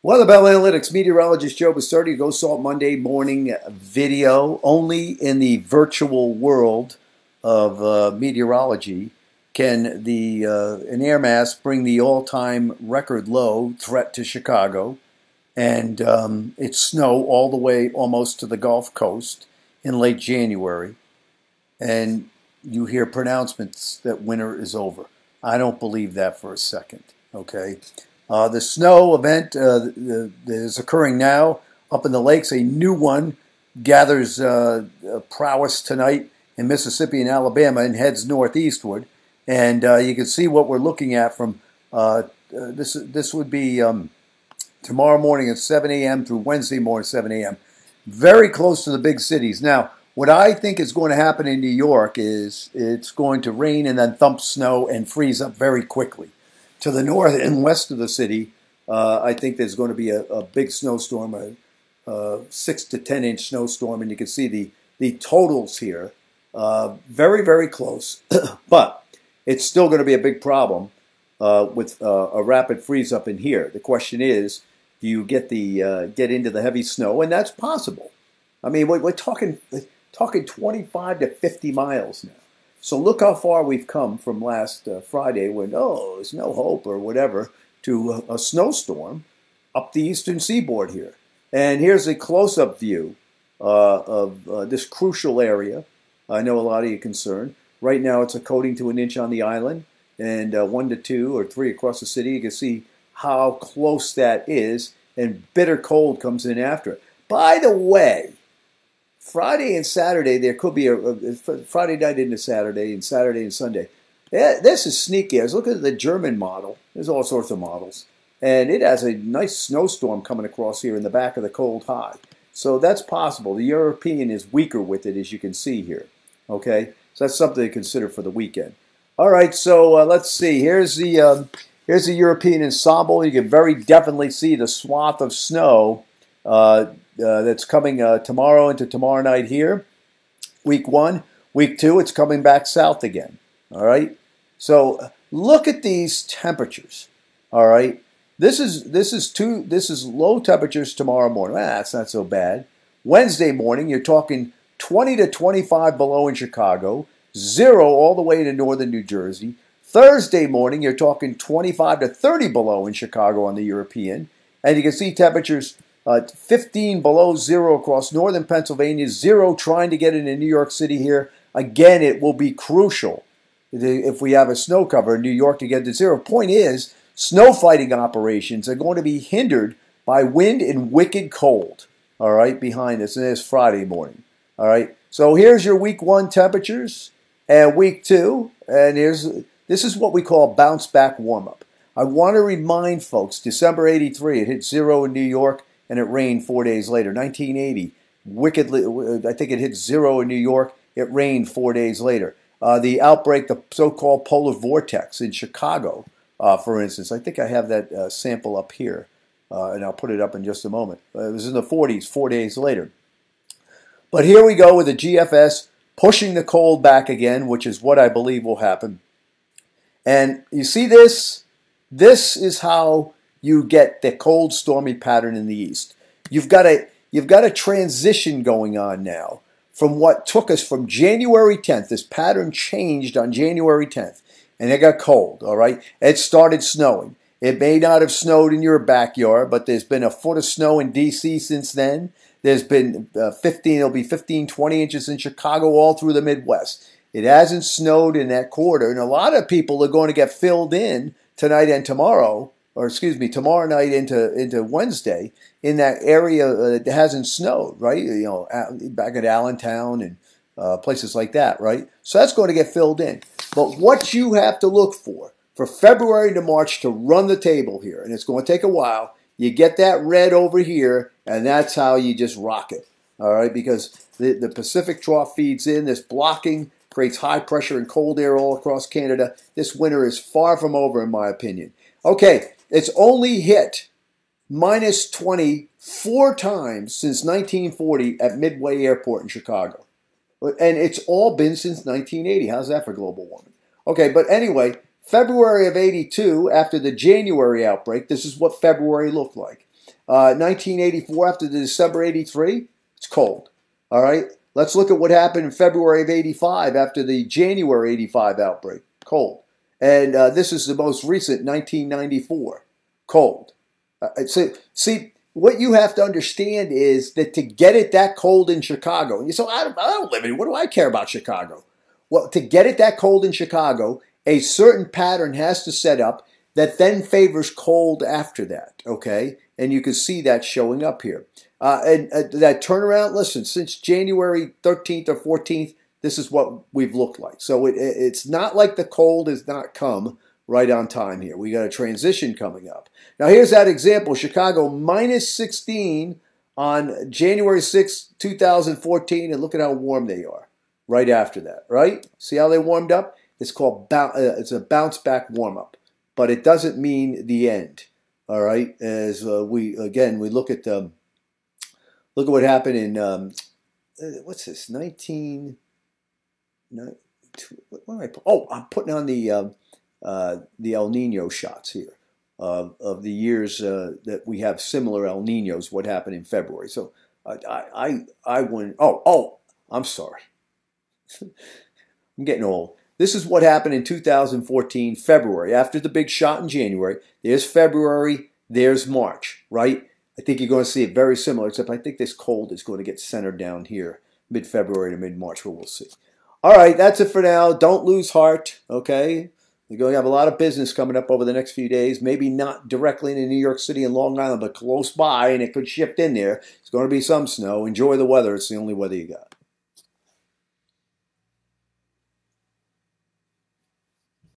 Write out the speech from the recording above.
WeatherBELL Analytics meteorologist Joe Bastardi, Go Salt Monday morning video. Only in the virtual world of meteorology can an air mass bring the all-time record low threat to Chicago, and it's snow all the way almost to the Gulf Coast in late January, and you hear pronouncements that winter is over. I don't believe that for a second, okay? The snow event is occurring now up in the lakes. A new one gathers prowess tonight in Mississippi and Alabama and heads northeastward. And you can see what we're looking at from this would be tomorrow morning at 7 a.m. through Wednesday morning at 7 a.m. Very close to the big cities. Now, what I think is going to happen in New York is it's going to rain and then thump snow and freeze up very quickly. To the north and west of the city, I think there's going to be a big snowstorm, a 6 to 10 inch snowstorm, and you can see the totals here. Very, very close, but it's still going to be a big problem with a rapid freeze up in here. The question is, do you get into the heavy snow? And that's possible. I mean, we're talking 25 to 50 miles now. So look how far we've come from last Friday when, there's no hope or whatever, to a snowstorm up the eastern seaboard here. And here's a close-up view of this crucial area. I know a lot of you are concerned. Right now it's a coating to an inch on the island and 1 to 2 or 3 across the city. You can see how close that is, and bitter cold comes in after it. By the way, Friday and Saturday, there could be a Friday night into Saturday and Sunday. This is sneaky. I was looking at the German model. There's all sorts of models. And it has a nice snowstorm coming across here in the back of the cold high. So that's possible. The European is weaker with it, as you can see here. Okay? So that's something to consider for the weekend. All right, so let's see. Here's the European ensemble. You can very definitely see the swath of snow that's coming tomorrow into tomorrow night here. Week 1. Week 2, it's coming back south again. All right? So look at these temperatures. All right? This is low temperatures tomorrow morning. That's not so bad. Wednesday morning, you're talking 20 to 25 below in Chicago, 0 all the way to northern New Jersey. Thursday morning, you're talking 25 to 30 below in Chicago on the European. And you can see temperatures 15 below 0 across northern Pennsylvania, 0 trying to get into New York City here. Again, it will be crucial if we have a snow cover in New York to get to 0. Point is, snow fighting operations are going to be hindered by wind and wicked cold, all right, behind us. And it's Friday morning, all right. So here's your week 1 temperatures and week 2. And this is what we call bounce back warm-up. I want to remind folks, December 83, it hit 0 in New York, and it rained 4 days later. 1980, wickedly, I think it hit 0 in New York. It rained 4 days later. The outbreak, the so-called polar vortex in Chicago, for instance. I think I have that sample up here, and I'll put it up in just a moment. It was in the 40s, 4 days later. But here we go with the GFS pushing the cold back again, which is what I believe will happen. And you see this? This is how you get the cold, stormy pattern in the east. You've got a transition going on now from what took us from January 10th. This pattern changed on January 10th, and it got cold, all right? It started snowing. It may not have snowed in your backyard, but there's been a foot of snow in D.C. since then. There's been it'll be 15, 20 inches in Chicago, all through the Midwest. It hasn't snowed in that quarter, and a lot of people are going to get filled in tonight and tomorrow, tomorrow night into Wednesday in that area that hasn't snowed, right? You know, back at Allentown and places like that, right? So that's going to get filled in. But what you have to look for February to March to run the table here, and it's going to take a while, you get that red over here, and that's how you just rock it, all right? Because the Pacific trough feeds in, this blocking creates high pressure and cold air all across Canada. This winter is far from over, in my opinion. Okay, it's only hit minus 20 4 times since 1940 at Midway Airport in Chicago. And it's all been since 1980. How's that for global warming? Okay, but anyway, February of 82, after the January outbreak, this is what February looked like. 1984 after the December 83, it's cold. All right. Let's look at what happened in February of 85 after the January 85 outbreak. Cold. And this is the most recent, 1994. Cold. See, what you have to understand is that to get it that cold in Chicago, and you say, I don't live in, what do I care about Chicago? Well, to get it that cold in Chicago, a certain pattern has to set up that then favors cold after that, okay? And you can see that showing up here. And that turnaround, listen, since January 13th or 14th, this is what we've looked like. So it's not like the cold has not come right on time here. We got a transition coming up. Now here's that example. Chicago minus 16 on January 6th, 2014. And look at how warm they are right after that, right? See how they warmed up? It's called, it's a bounce back warm up. But it doesn't mean the end, all right? As we look at what happened in, what's this, 19... What am I? Oh, I'm putting on the El Nino shots here of the years that we have similar El Ninos. What happened in February? So I went. Oh, I'm sorry. I'm getting old. This is what happened in 2014 February after the big shot in January. There's February. There's March. Right. I think you're going to see it very similar. Except I think this cold is going to get centered down here mid-February to mid-March. But we'll see. All right, that's it for now. Don't lose heart, okay? We're going to have a lot of business coming up over the next few days. Maybe not directly in New York City and Long Island, but close by, and it could shift in there. It's going to be some snow. Enjoy the weather. It's the only weather you got.